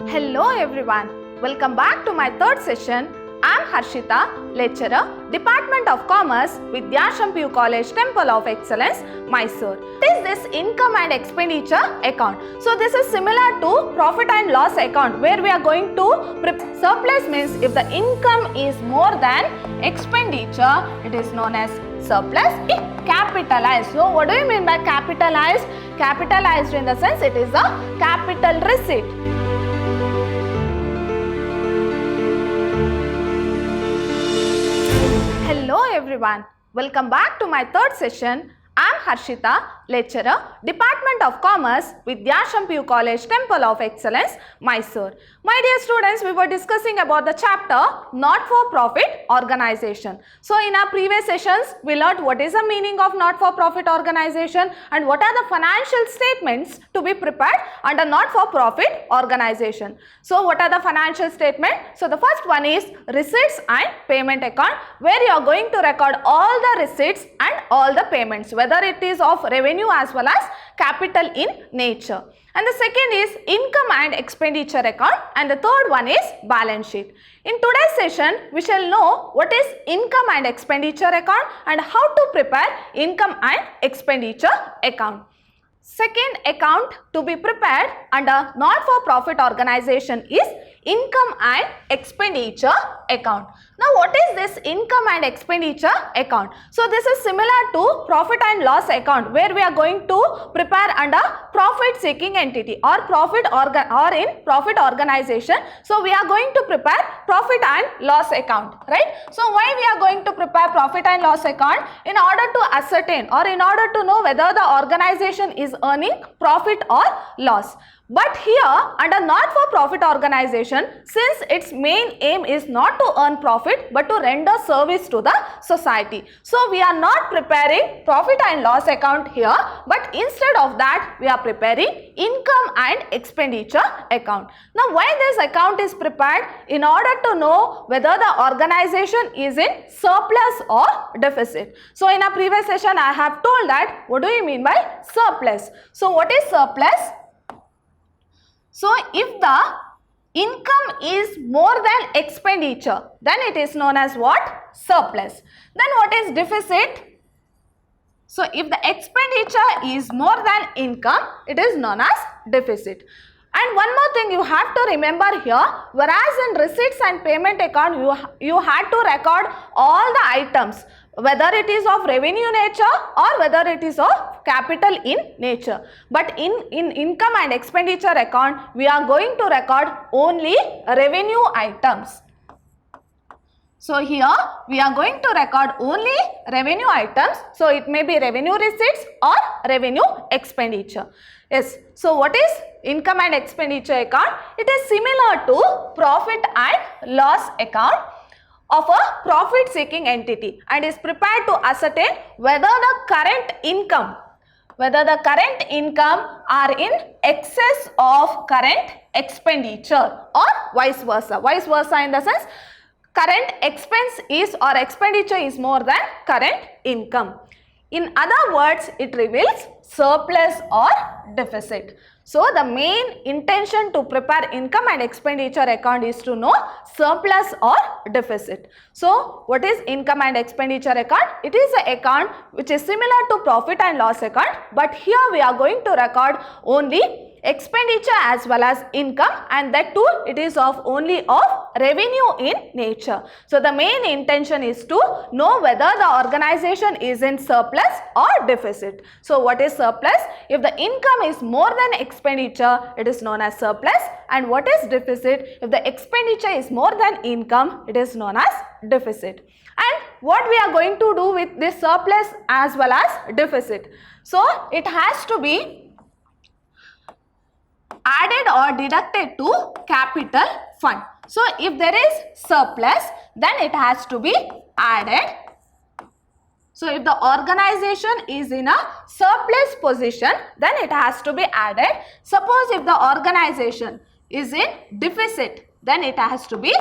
Hello everyone, welcome back to my third session. I am Harshita, lecturer, Department of Commerce, Vidyashampyu College, Temple of Excellence, Mysore. What is this income and expenditure account? So this is similar to profit and loss account where we are going to surplus means if the income is more than expenditure, it is known as surplus. Capitalized. So what do you mean by capitalized? Capitalized in the sense it is a capital receipt. Hello everyone, welcome back to my third session. I am Harshita, lecturer, Department of Commerce, Vidyashampyu College, Temple of Excellence, Mysore. My dear students, we were discussing about the chapter Not-for-Profit Organization. So in our previous sessions, we learned what is the meaning of not-for-profit organization and what are the financial statements to be prepared under not-for-profit organization. So what are the financial statements? So the first one is receipts and payment account where you are going to record all the receipts and all the payments, whether it is of revenue as well as capital in nature. And the second is income and expenditure account, and the third one is balance sheet. In today's session, we shall know what is income and expenditure account and how to prepare income and expenditure account. Second account to be prepared under not-for-profit organization is income and expenditure account. Now what is this income and expenditure account? So this is similar to profit and loss account where we are going to prepare under profit seeking entity or in profit organization. So we are going to prepare profit and loss account, right? So why we are going to prepare profit and loss account? In order to ascertain or in order to know whether the organization is earning profit or loss. But here under not-for-profit organization, since its main aim is not to earn profit but to render service to the society. So we are not preparing profit and loss account here, but instead of that we are preparing income and expenditure account. Now why this account is prepared? In order to know whether the organization is in surplus or deficit. So in our previous session I have told that what do you mean by surplus? So what is surplus? So if the income is more than expenditure, then it is known as what? Surplus. Then what is deficit? So if the expenditure is more than income, it is known as deficit. And one more thing you have to remember here, whereas in receipts and payment account you had to record all the items, whether it is of revenue nature or whether it is of capital in nature. But in income and expenditure account, we are going to record only revenue items. So here we are going to record only revenue items. So it may be revenue receipts or revenue expenditure. Yes. So what is income and expenditure account? It is similar to profit and loss account of a profit seeking entity and is prepared to ascertain whether the current income are in excess of current expenditure or vice versa. Vice versa in the sense current expense is or expenditure is more than current income. In other words, it reveals surplus or deficit. So the main intention to prepare income and expenditure account is to know surplus or deficit. So what is income and expenditure account? It is an account which is similar to profit and loss account, but here we are going to record only expenditure as well as income, and that too it is only of revenue in nature. So the main intention is to know whether the organization is in surplus or deficit. So what is surplus? If the income is more than expenditure, it is known as surplus. And what is deficit? If the expenditure is more than income, it is known as deficit. And what we are going to do with this surplus as well as deficit? So it has to be added or deducted to capital fund. So if there is surplus, then it has to be added. So if the organization is in a surplus position, then it has to be added. Suppose if the organization is in deficit, then it has to be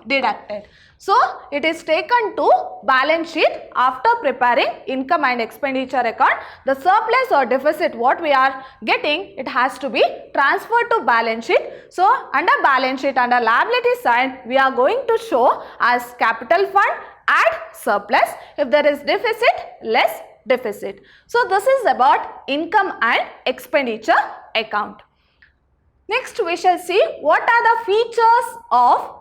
deducted. So it is taken to balance sheet after preparing income and expenditure account. The surplus or deficit what we are getting, it has to be transferred to balance sheet. So under balance sheet, under liability side, we are going to show as capital fund, add surplus. If there is deficit, less deficit. So this is about income and expenditure account. Next we shall see what are the features of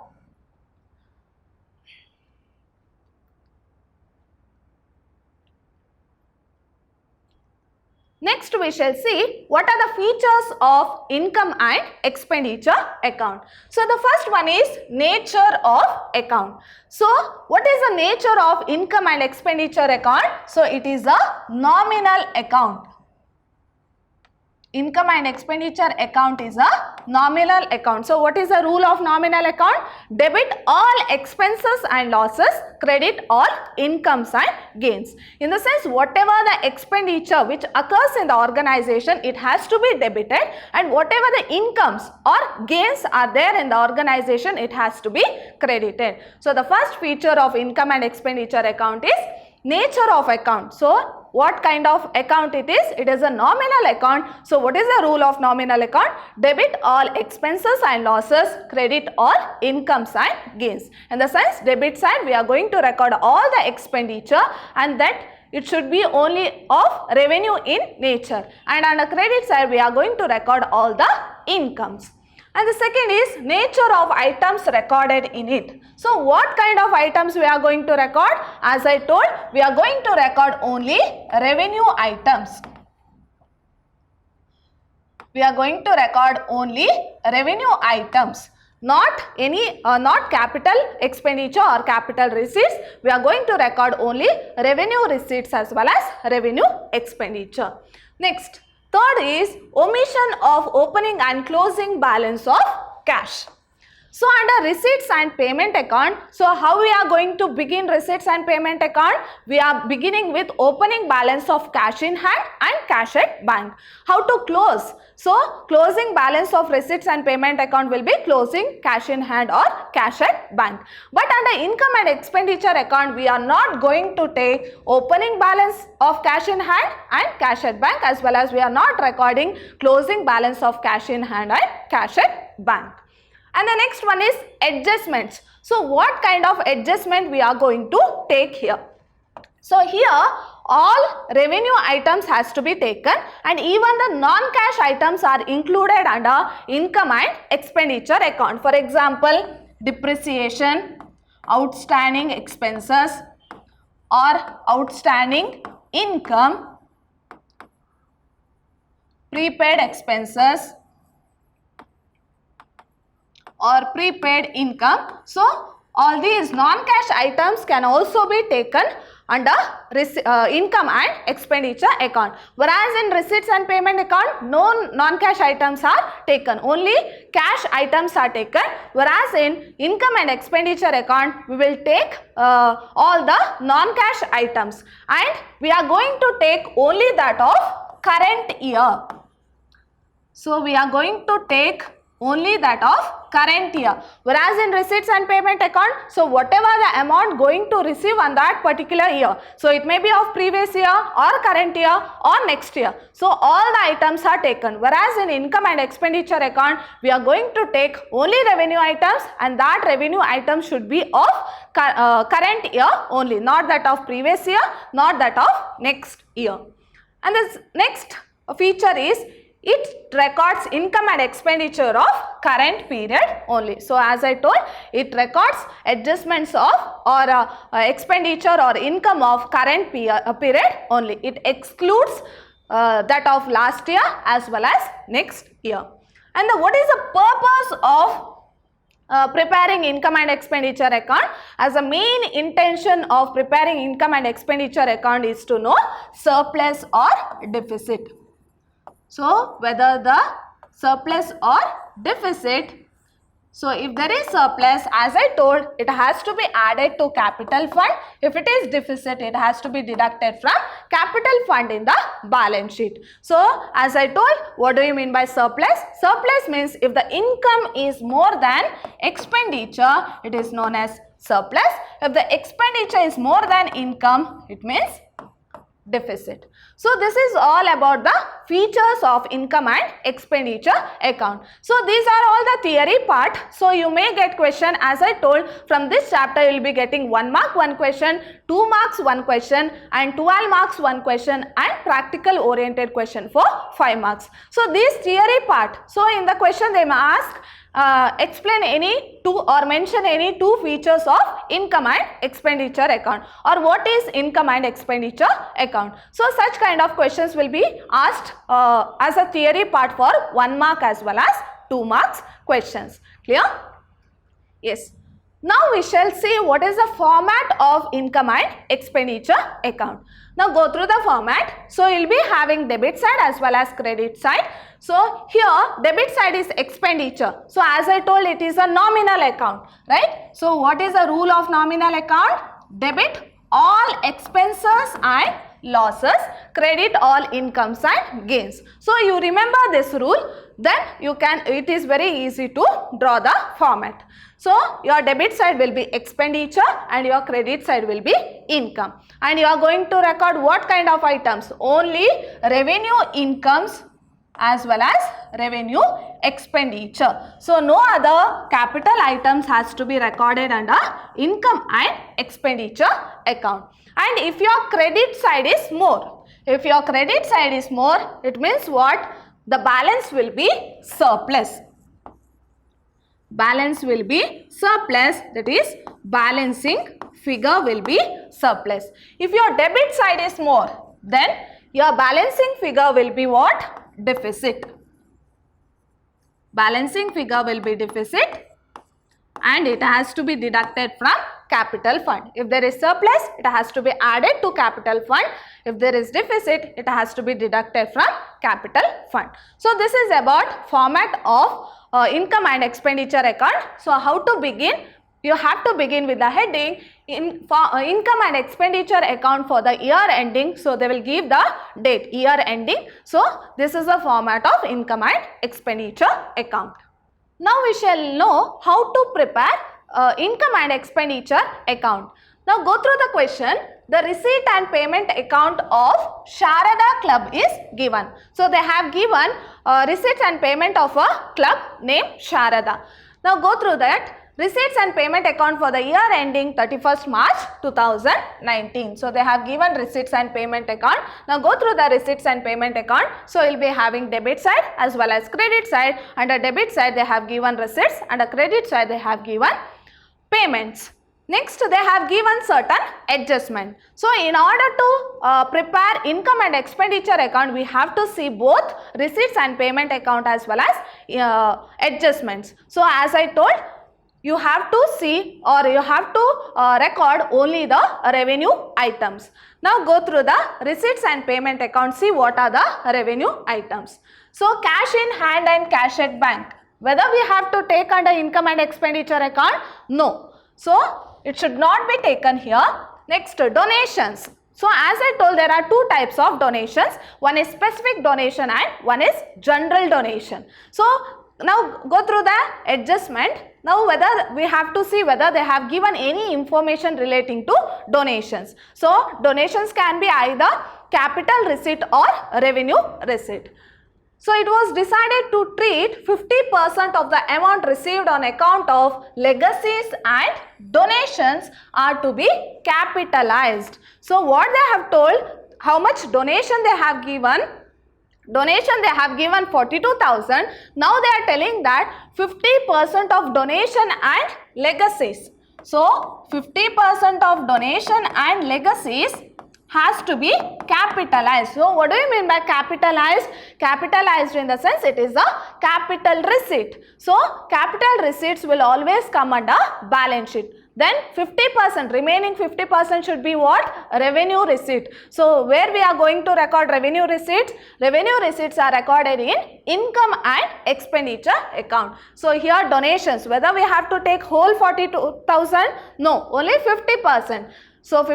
Next we shall see what are the features of income and expenditure account. So the first one is nature of account. So what is the nature of income and expenditure account? So it is a nominal account. Income and expenditure account is a nominal account. So what is the rule of nominal account? Debit all expenses and losses, credit all incomes and gains. In the sense, whatever the expenditure which occurs in the organization, it has to be debited, and whatever the incomes or gains are there in the organization, it has to be credited. So the first feature of income and expenditure account is nature of account. So what kind of account it is? It is a nominal account. So what is the rule of nominal account? Debit all expenses and losses, credit all incomes and gains. In the sense, debit side we are going to record all the expenditure, and that it should be only of revenue in nature, and on the credit side we are going to record all the incomes. And the second is nature of items recorded in it. So what kind of items we are going to record? As I told, we are going to record only revenue items. We are going to record only revenue items, not any not capital expenditure or capital receipts. We are going to record only revenue receipts as well as revenue expenditure. Next, third is omission of opening and closing balance of cash. So under receipts and payment account, so how we are going to begin receipts and payment account? We are beginning with opening balance of cash in hand and cash at bank. How to close? So closing balance of receipts and payment account will be closing cash in hand or cash at bank. But under income and expenditure account, we are not going to take opening balance of cash in hand and cash at bank, as well as we are not recording closing balance of cash in hand and cash at bank. And the next one is adjustments. So what kind of adjustment we are going to take here? So here all revenue items has to be taken, and even the non-cash items are included under income and expenditure account. For example, depreciation, outstanding expenses or outstanding income, prepaid expenses or prepaid income. So all these non-cash items can also be taken under income and expenditure account. Whereas in receipts and payment account, no non-cash items are taken, only cash items are taken. Whereas in income and expenditure account, we will take all the non-cash items, and we are going to take only that of current year. So we are going to take only that of current year. Whereas in receipts and payment account, so whatever the amount going to receive on that particular year, so it may be of previous year or current year or next year. So all the items are taken. Whereas in income and expenditure account, we are going to take only revenue items, and that revenue item should be of current year only, not that of previous year, not that of next year. And this next feature is it records income and expenditure of current period only. So as I told, it records adjustments of or expenditure or income of current period only. It excludes that of last year as well as next year. And what is the purpose of preparing income and expenditure account? As a main intention of preparing income and expenditure account is to know surplus or deficit. So whether the surplus or deficit So if there is surplus, as I told, it has to be added to capital fund. If it is deficit, it has to be deducted from capital fund in the balance sheet. So as I told, what do you mean by surplus? Surplus means if the income is more than expenditure, it is known as surplus. If the expenditure is more than income, it means deficit. So this is all about the features of income and expenditure account. So these are all the theory part. So you may get question, as I told, from this chapter you will be getting 1 mark 1 question, 2 marks 1 question and 12 marks 1 question and practical oriented question for 5 marks. So this theory part, so in the question they may ask explain any two or mention any two features of income and expenditure account, or what is income and expenditure account. So such kind of questions will be asked as a theory part for 1 mark as well as 2 marks questions. Clear? Yes. Now we shall see what is the format of income and expenditure account. Now go through the format. So you will be having debit side as well as credit side. So here debit side is expenditure. So as I told, it is a nominal account, right? So what is the rule of nominal account? Debit all expenses and losses, credit all incomes and gains. So you remember this rule, then you can, it is very easy to draw the format. So your debit side will be expenditure and your credit side will be income, and you are going to record what kind of items? Only revenue incomes as well as revenue expenditure. So no other capital items has to be recorded under income and expenditure account. And if your credit side is more, if your credit side is more, it means what? The balance will be surplus. Balance will be surplus, that is balancing figure will be surplus. If your debit side is more, then your balancing figure will be what? Deficit. Balancing figure will be deficit and it has to be deducted from capital fund. If there is surplus, it has to be added to capital fund. If there is deficit, it has to be deducted from capital fund. So this is about format of income and expenditure account. So how to begin? You have to begin with the heading income and expenditure account for the year ending. So they will give the date, year ending. So this is the format of income and expenditure account. Now we shall know how to prepare income and expenditure account. Now go through the question. The receipt and payment account of Sharada Club is given. So they have given receipts and payment of a club named Sharada. Now go through that. Receipts and payment account for the year ending 31st March 2019. So they have given receipts and payment account. Now go through the receipts and payment account. So you will be having debit side as well as credit side. Under debit side they have given receipts, and a credit side they have given payments. Next they have given certain adjustment. So in order to prepare income and expenditure account, we have to see both receipts and payment account as well as adjustments. So as I told, you have to see or you have to record only the revenue items. Now go through the receipts and payment account, see what are the revenue items. So cash in hand and cash at bank, whether we have to take under income and expenditure account? No. So it should not be taken here. Next, donations. So as I told, there are two types of donations. One is specific donation and one is general donation. So now go through the adjustment. Now whether we have to see whether they have given any information relating to donations. So donations can be either capital receipt or revenue receipt. So it was decided to treat 50% of the amount received on account of legacies and donations are to be capitalized. So what they have told, how much donation they have given? Donation they have given 42,000. Now they are telling that 50% of donation and legacies. So 50% of donation and legacies has to be capitalized. So what do you mean by capitalized? Capitalized in the sense it is a capital receipt. So capital receipts will always come under balance sheet. then 50%, remaining 50% should be what? Revenue receipt. So where we are going to record revenue receipts? Revenue receipts are recorded in income and expenditure account. So here donations, whether we have to take whole 42,000? No, only 50%. So 50%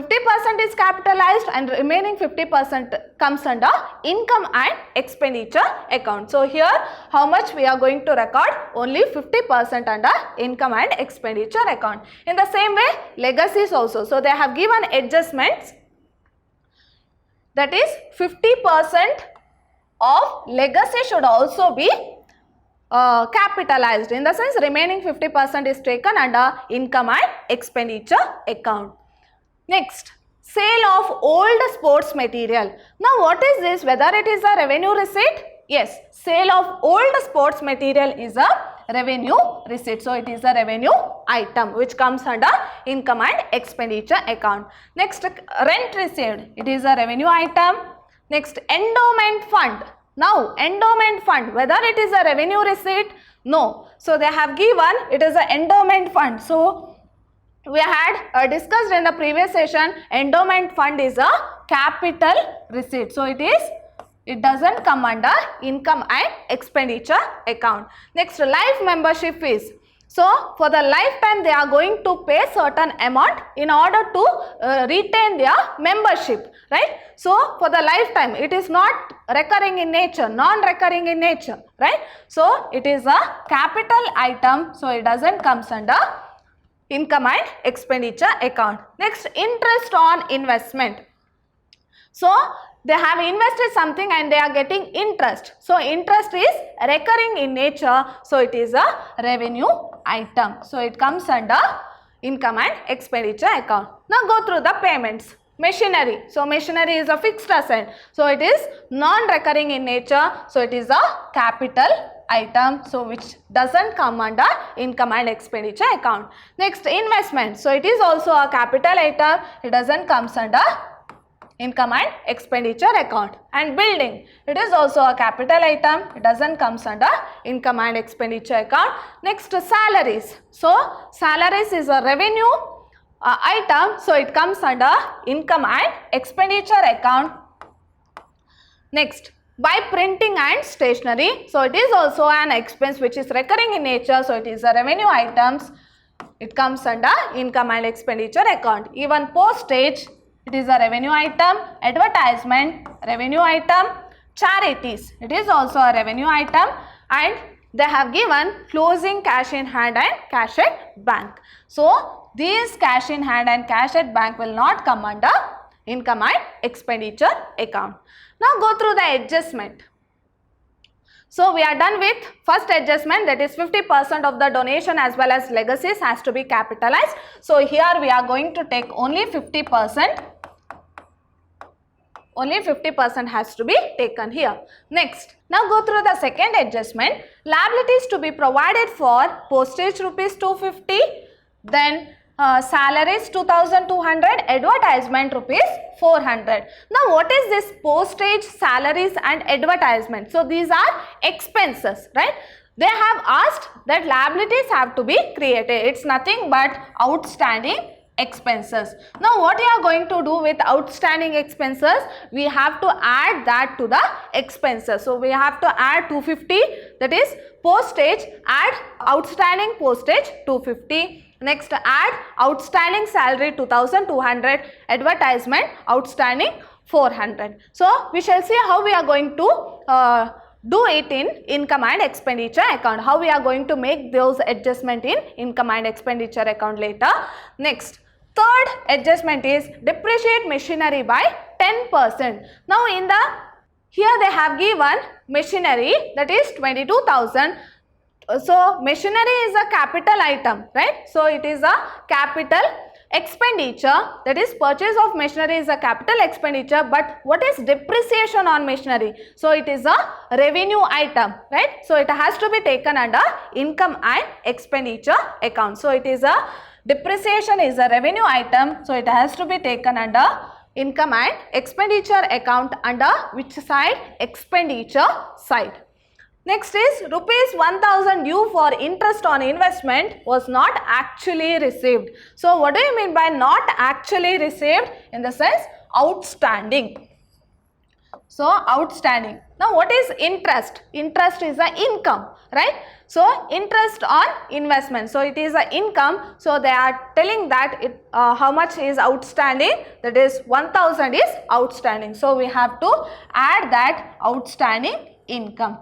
is capitalized and remaining 50% comes under income and expenditure account. So here how much we are going to record? Only 50% under income and expenditure account. In the same way, legacies also. So they have given adjustments, that is 50% of legacy should also be capitalized. In the sense, remaining 50% is taken under income and expenditure account. Next, sale of old sports material. Now what is this? Whether it is a revenue receipt? Yes, sale of old sports material is a revenue receipt. So it is a revenue item which comes under income and expenditure account. Next, rent received. It is a revenue item. Next, endowment fund. Now endowment fund, whether it is a revenue receipt? No. So they have given it is an endowment fund. So we had discussed in the previous session, endowment fund is a capital receipt. So it doesn't come under income and expenditure account. Next, life membership fees. So for the lifetime they are going to pay certain amount in order to retain their membership, right? So for the lifetime it is not recurring in nature, non-recurring in nature, right? So it is a capital item, so it doesn't come under income and expenditure account. Next, interest on investment. So they have invested something and they are getting interest. So interest is recurring in nature, so it is a revenue item. So it comes under income and expenditure account. Now go through the payments. Machinery. So machinery is a fixed asset. So it is non-recurring in nature, so it is a capital item, so which doesn't come under income and expenditure account. Next, investment. So it is also a capital item, it doesn't come under income and expenditure account. And building, it is also a capital item, it doesn't come under income and expenditure account. Next, salaries. So salaries is a revenue item, so it comes under income and expenditure account. Next, by printing and stationery. So it is also an expense which is recurring in nature, so it is a revenue items, it comes under income and expenditure account. Even postage, it is a revenue item. Advertisement, revenue item. Charities, it is also a revenue item. And they have given closing cash in hand and cash at bank. So these cash in hand and cash at bank will not come under income and expenditure account. Now go through the adjustment. So we are done with first adjustment, that is 50% of the donation as well as legacies has to be capitalized. So here we are going to take only 50%. Only 50% has to be taken here. Next, now go through the second adjustment. Liabilities to be provided for postage rupees 250, then salaries 2200, advertisement rupees 400. Now what is this postage, salaries and advertisement? So these are expenses, right? They have asked that liabilities have to be created. It's nothing but outstanding expenses. Now what you are going to do with outstanding expenses? We have to add that to the expenses. So we have to add 250, that is postage, add outstanding postage 250. Next, add outstanding salary 2200, advertisement outstanding 400. So we shall see how we are going to do it in income and expenditure account. How we are going to make those adjustment in income and expenditure account later. Next, third adjustment is depreciate machinery by 10%. Now in the here they have given machinery, that is 22,000. So machinery is a capital item, right? So it is a capital expenditure, that is purchase of machinery is a capital expenditure, but what is depreciation on machinery? So it is a revenue item, right? So it has to be taken under income and expenditure account. So it is a depreciation is a revenue item, so it has to be taken under income and expenditure account under which side? Expenditure side. Next is rupees 1000 due for interest on investment was not actually received. So what do you mean by not actually received? In the sense outstanding. So outstanding. Now what is interest? Interest is the income, right? So interest on investment. So it is a income. So they are telling that how much is outstanding, that is 1000 is outstanding. So we have to add that outstanding income.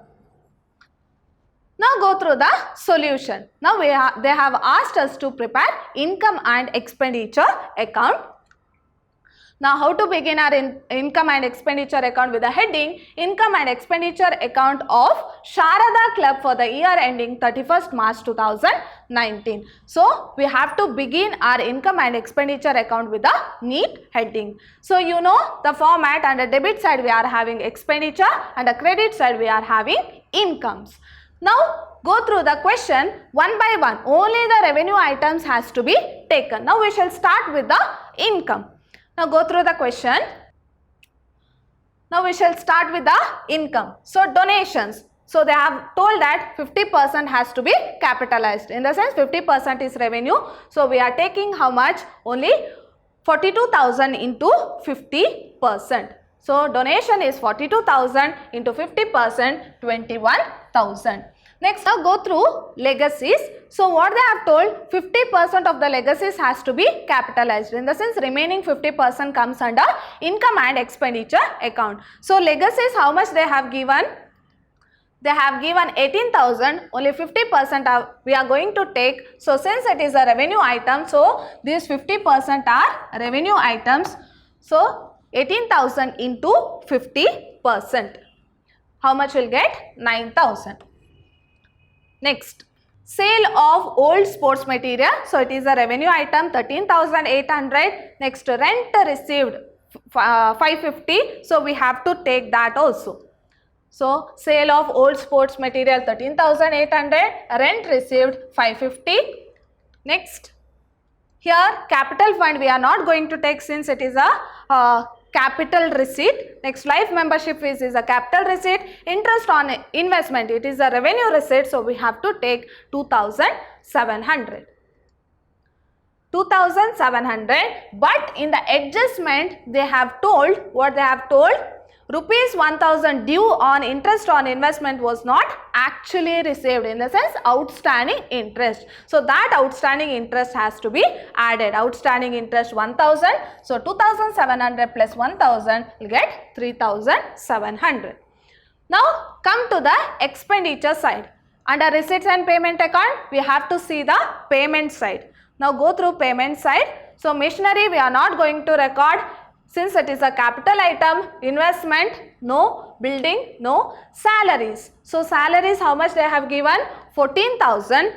Now go through the solution. Now they have asked us to prepare income and expenditure account. Now how to begin our income and expenditure account with the heading income and expenditure account of Sharada Club for the year ending 31st March 2019. So we have to begin our income and expenditure account with a neat heading. So you know the format. On the debit side we are having expenditure and the credit side we are having incomes. Now go through the question one by one. Only the revenue items has to be taken. Now we shall start with the income. Now go through the question. Now we shall start with the income. So donations. So they have told that 50% has to be capitalized. In the sense 50% is revenue. So we are taking how much? Only 42,000 into 50%. So donation is 42,000 into 50%, 21,000. Next, now go through legacies. So what they have told, 50% of the legacies has to be capitalized. In the sense remaining 50% comes under income and expenditure account. So legacies, how much they have given? They have given 18,000, only 50% we are going to take. So since it is a revenue item, so these 50% are revenue items. So 18,000 into 50%. How much will get? 9,000. Next, sale of old sports material. So it is a revenue item, 13,800. Next, rent received 550. So we have to take that also. So sale of old sports material 13,800. Rent received 550. Next, here capital fund we are not going to take since it is a capital receipt. Next, life membership fees is a capital receipt. Interest on investment, it is a revenue receipt. So we have to take 2,700. 2,700. But in the adjustment they have told, what they have told? Rupees 1,000 due on interest on investment was not actually received. In the sense outstanding interest. So that outstanding interest has to be added. Outstanding interest 1,000. So 2,700 plus 1,000 will get 3,700. Now come to the expenditure side. Under receipts and payment account we have to see the payment side. Now go through payment side. So machinery we are not going to record. Since it is a capital item, investment, no, building, no, salaries. So salaries, how much they have given? 14,000.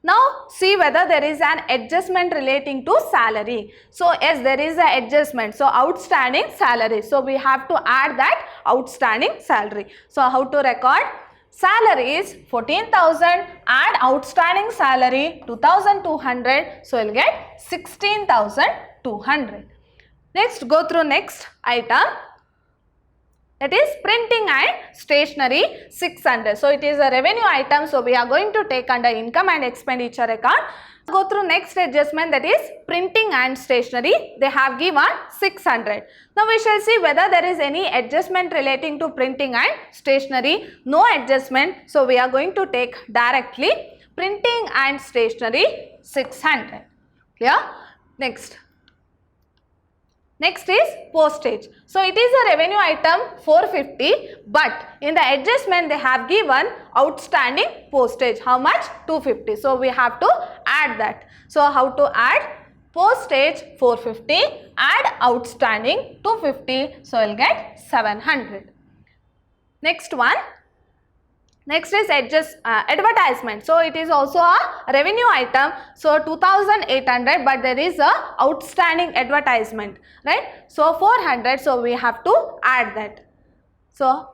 Now see whether there is an adjustment relating to salary. So yes, there is an adjustment. So outstanding salary. So we have to add that outstanding salary. So how to record? Salary is 14,000, add outstanding salary 2,200. So you will get 16,200. Next, go through next item, that is printing and stationery 600. So it is a revenue item. So we are going to take under income and expenditure account. Go through next adjustment, that is printing and stationery. They have given 600. Now we shall see whether there is any adjustment relating to printing and stationery. No adjustment. So we are going to take directly printing and stationery 600. Clear? Next. Next is postage. So it is a revenue item 450, but in the adjustment they have given outstanding postage. How much? 250. So we have to add that. So how to add? Postage 450, add outstanding 250. So we will get 700. Next one. Next is advertisement. So it is also a revenue item. So 2,800, but there is a outstanding advertisement, right? So 400. So we have to add that. So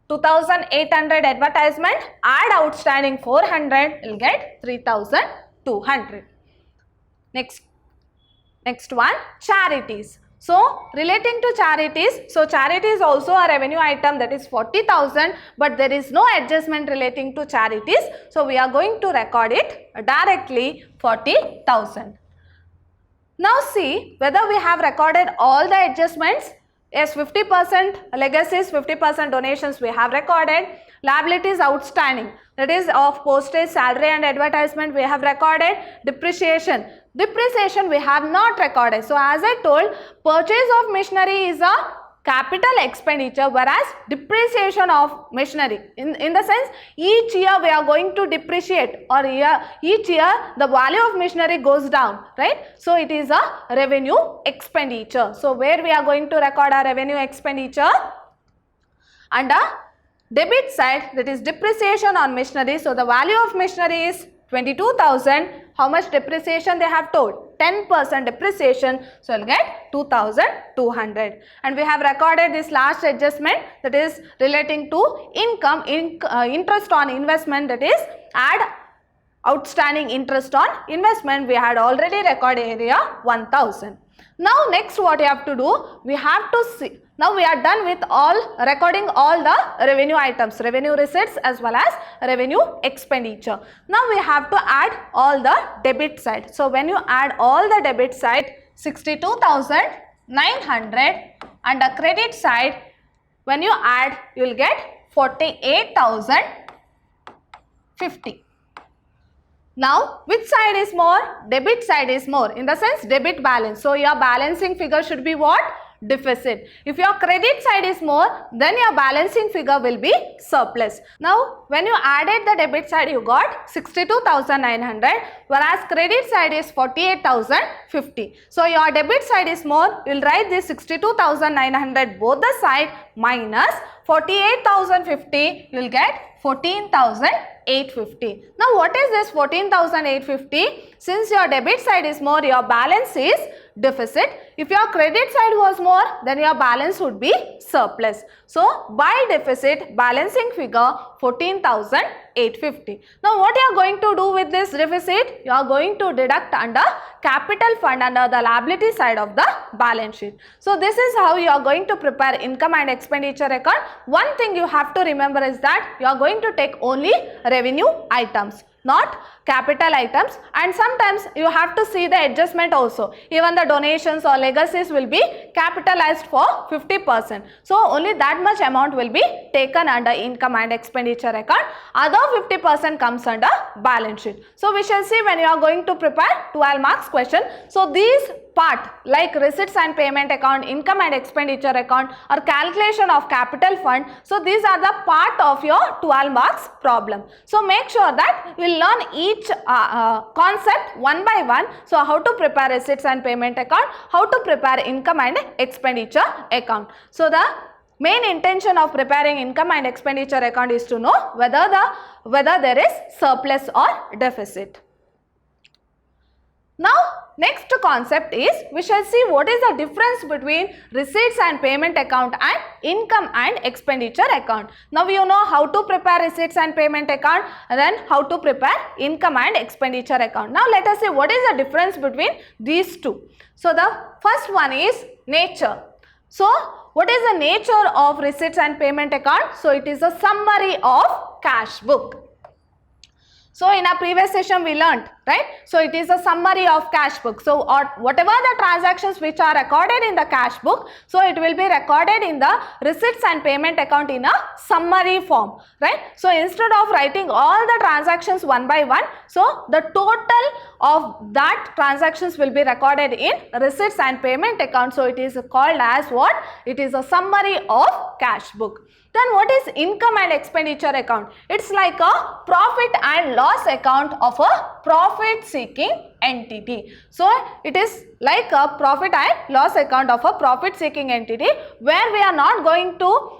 2,800 advertisement, add outstanding 400, will get 3,200. Next one, charities. So relating to charities, so charity is also a revenue item, that is 40,000, but there is no adjustment relating to charities. So we are going to record it directly 40,000. Now see whether we have recorded all the adjustments. Yes, 50% legacies, 50% donations we have recorded. Liabilities outstanding, that is of postage, salary and advertisement we have recorded. Depreciation we have not recorded. So as I told, purchase of machinery is a capital expenditure, whereas depreciation of machinery, in the sense each year we are going to depreciate, or each year the value of machinery goes down, right? So it is a revenue expenditure. So where we are going to record our revenue expenditure? Under debit side, that is depreciation on machinery. So the value of machinery is 22,000. How much depreciation they have told? 10% depreciation. So we'll get 2,200. And we have recorded this last adjustment, that is relating to income, interest on investment, that is add outstanding interest on investment. We had already recorded area 1,000. Now next what you have to do, we have to see. Now we are done with recording all the revenue items, revenue receipts as well as revenue expenditure. Now we have to add all the debit side. So when you add all the debit side, 62,900, and the credit side, when you add, you will get 48,050. Now, which side is more? Debit side is more, in the sense debit balance. So, your balancing figure should be what? Deficit. If your credit side is more, then your balancing figure will be surplus. Now, when you added the debit side, you got 62,900, whereas credit side is 48,050. So, your debit side is more, you will write this 62,900 both the side minus 48,050, you will get 14,850. Now, what is this 14,850? Since your debit side is more, your balance is deficit. If your credit side was more, then your balance would be surplus. So, by deficit, balancing figure 14,850. Now, what you are going to do with this deficit? You are going to deduct under capital fund under the liability side of the balance sheet. So, this is how you are going to prepare income and expenditure account. One thing you have to remember is that you are going to take only revenue items, not capital items, and sometimes you have to see the adjustment also. Even the donations or legacies will be capitalized for 50%. So only that much amount will be taken under income and expenditure account. Other 50% comes under balance sheet. So we shall see when you are going to prepare 12 marks question. So these part like receipts and payment account, income and expenditure account, or calculation of capital fund. So these are the part of your 12 marks problem. So make sure that you will learn each concept one by one. So how to prepare receipts and payment account, how to prepare income and expenditure account. So the main intention of preparing income and expenditure account is to know whether there is surplus or deficit. Now next concept is we shall see what is the difference between receipts and payment account and income and expenditure account. Now you know how to prepare receipts and payment account, and then how to prepare income and expenditure account. Now let us see what is the difference between these two. So the first one is nature. So what is the nature of receipts and payment account? So it is a summary of cash book. So in our previous session we learnt, right? So it is a summary of cash book. So whatever the transactions which are recorded in the cash book, so it will be recorded in the receipts and payment account in a summary form, right? So instead of writing all the transactions one by one, so the total of that transactions will be recorded in receipts and payment account. So it is called as what? It is a summary of cash book. Then what is income and expenditure account? It's like a profit and loss account of a profit seeking entity. So it is like a profit and loss account of a profit seeking entity where we are not going to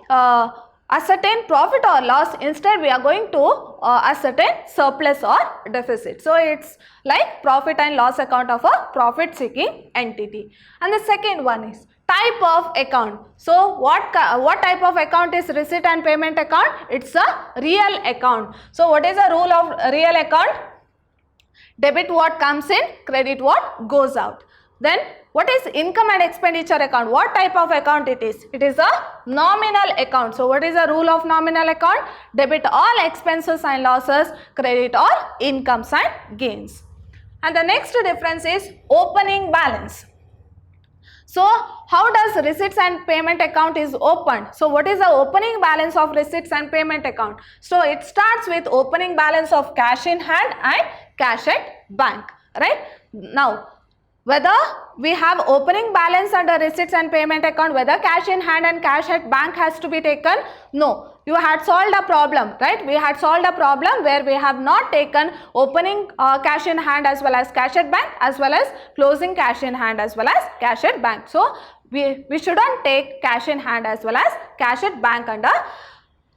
ascertain profit or loss. Instead we are going to ascertain surplus or deficit. So it's like profit and loss account of a profit seeking entity. And the second one is type of account. So what type of account is receipt and payment account? It's a real account. So what is the rule of real account? Debit what comes in, credit what goes out. Then what is income and expenditure account? What type of account it is? It is a nominal account. So what is the rule of nominal account? Debit all expenses and losses, credit all incomes and gains. And the next difference is opening balance. So how does receipts and payment account is opened? So what is the opening balance of receipts and payment account? So it starts with opening balance of cash in hand and cash at bank, right? Now whether we have opening balance under receipts and payment account, whether cash in hand and cash at bank has to be taken? No. You had solved a problem, right? We had solved a problem where we have not taken opening cash in hand as well as cash at bank, as well as closing cash in hand as well as cash at bank. So we shouldn't take cash in hand as well as cash at bank under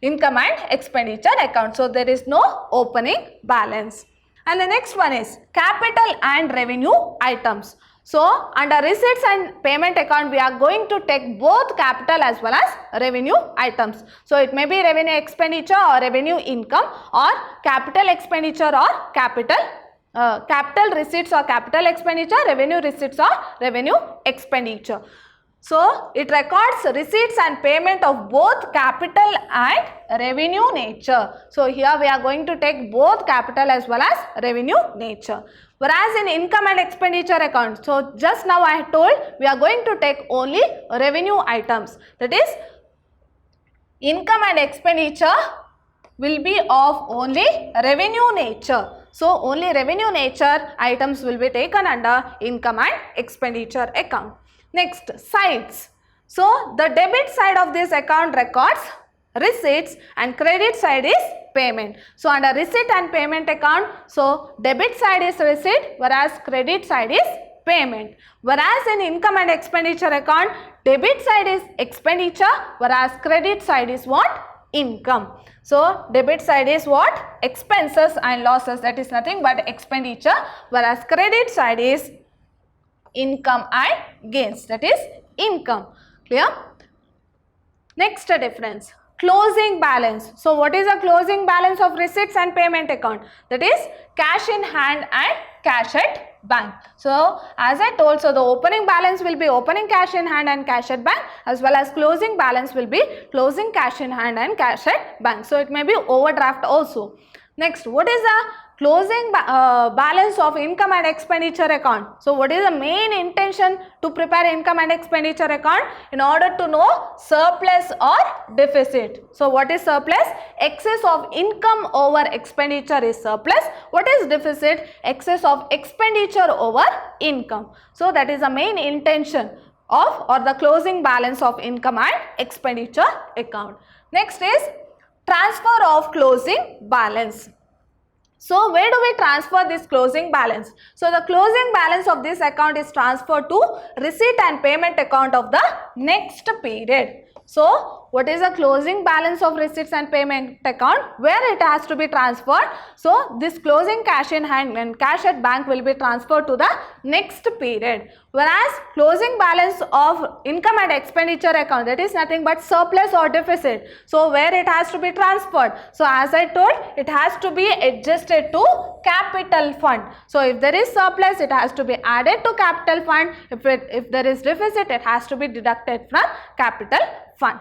income and expenditure account. So there is no opening balance. And the next one is capital and revenue items. So under receipts and payment account, we are going to take both capital as well as revenue items. So it may be revenue expenditure or revenue income, or capital expenditure or capital receipts or capital expenditure, revenue receipts or revenue expenditure. So it records receipts and payment of both capital and revenue nature. So here we are going to take both capital as well as revenue nature. Whereas in income and expenditure account, so just now I told we are going to take only revenue items. That is, income and expenditure will be of only revenue nature. So only revenue nature items will be taken under income and expenditure account. Next, sides. So the debit side of this account records receipts and credit side is payment. So under receipt and payment account, so debit side is receipt whereas credit side is payment. Whereas in income and expenditure account, debit side is expenditure whereas credit side is what? Income. So debit side is what? Expenses and losses, that is nothing but expenditure, whereas credit side is income and gains, that is income. Clear? Next difference, closing balance. So what is the closing balance of receipts and payment account? That is cash in hand and cash at bank. So as I told, so the opening balance will be opening cash in hand and cash at bank, as well as closing balance will be closing cash in hand and cash at bank. So it may be overdraft also. Next, what is the closing balance of income and expenditure account? So what is the main intention to prepare income and expenditure account? In order to know surplus or deficit. So what is surplus? Excess of income over expenditure is surplus. What is deficit? Excess of expenditure over income. So that is the main intention of, or the closing balance of income and expenditure account. Next is transfer of closing balance. So where do we transfer this closing balance? So the closing balance of this account is transferred to receipt and payment account of the next period. So what is the closing balance of receipts and payment account? Where it has to be transferred? So this closing cash in hand and cash at bank will be transferred to the next period. Whereas closing balance of income and expenditure account, that is nothing but surplus or deficit. So where it has to be transferred? So as I told, it has to be adjusted to capital fund. So if there is surplus, it has to be added to capital fund. If there is deficit, it has to be deducted from capital fund.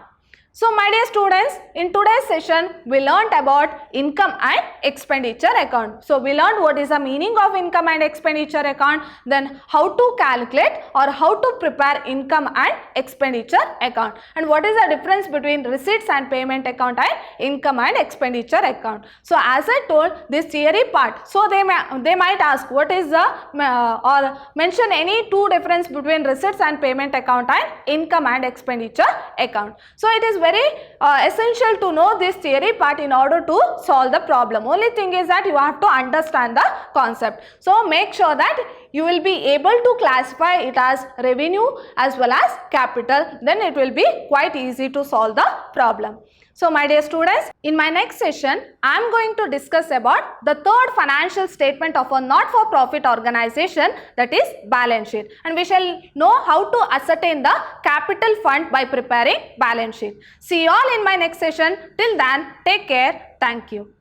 So my dear students, in today's session, we learnt about income and expenditure account. So we learned what is the meaning of income and expenditure account, then how to calculate or how to prepare income and expenditure account, and what is the difference between receipts and payment account and income and expenditure account. So as I told, this theory part, so they might ask what is the or mention any two difference between receipts and payment account and income and expenditure account. So it is very essential to know this theory part in order to solve the problem. Only thing is that you have to understand the concept. So make sure that you will be able to classify it as revenue as well as capital. Then it will be quite easy to solve the problem. So my dear students, in my next session, I am going to discuss about the third financial statement of a not-for-profit organization, that is balance sheet. And we shall know how to ascertain the capital fund by preparing balance sheet. See you all in my next session. Till then, take care. Thank you.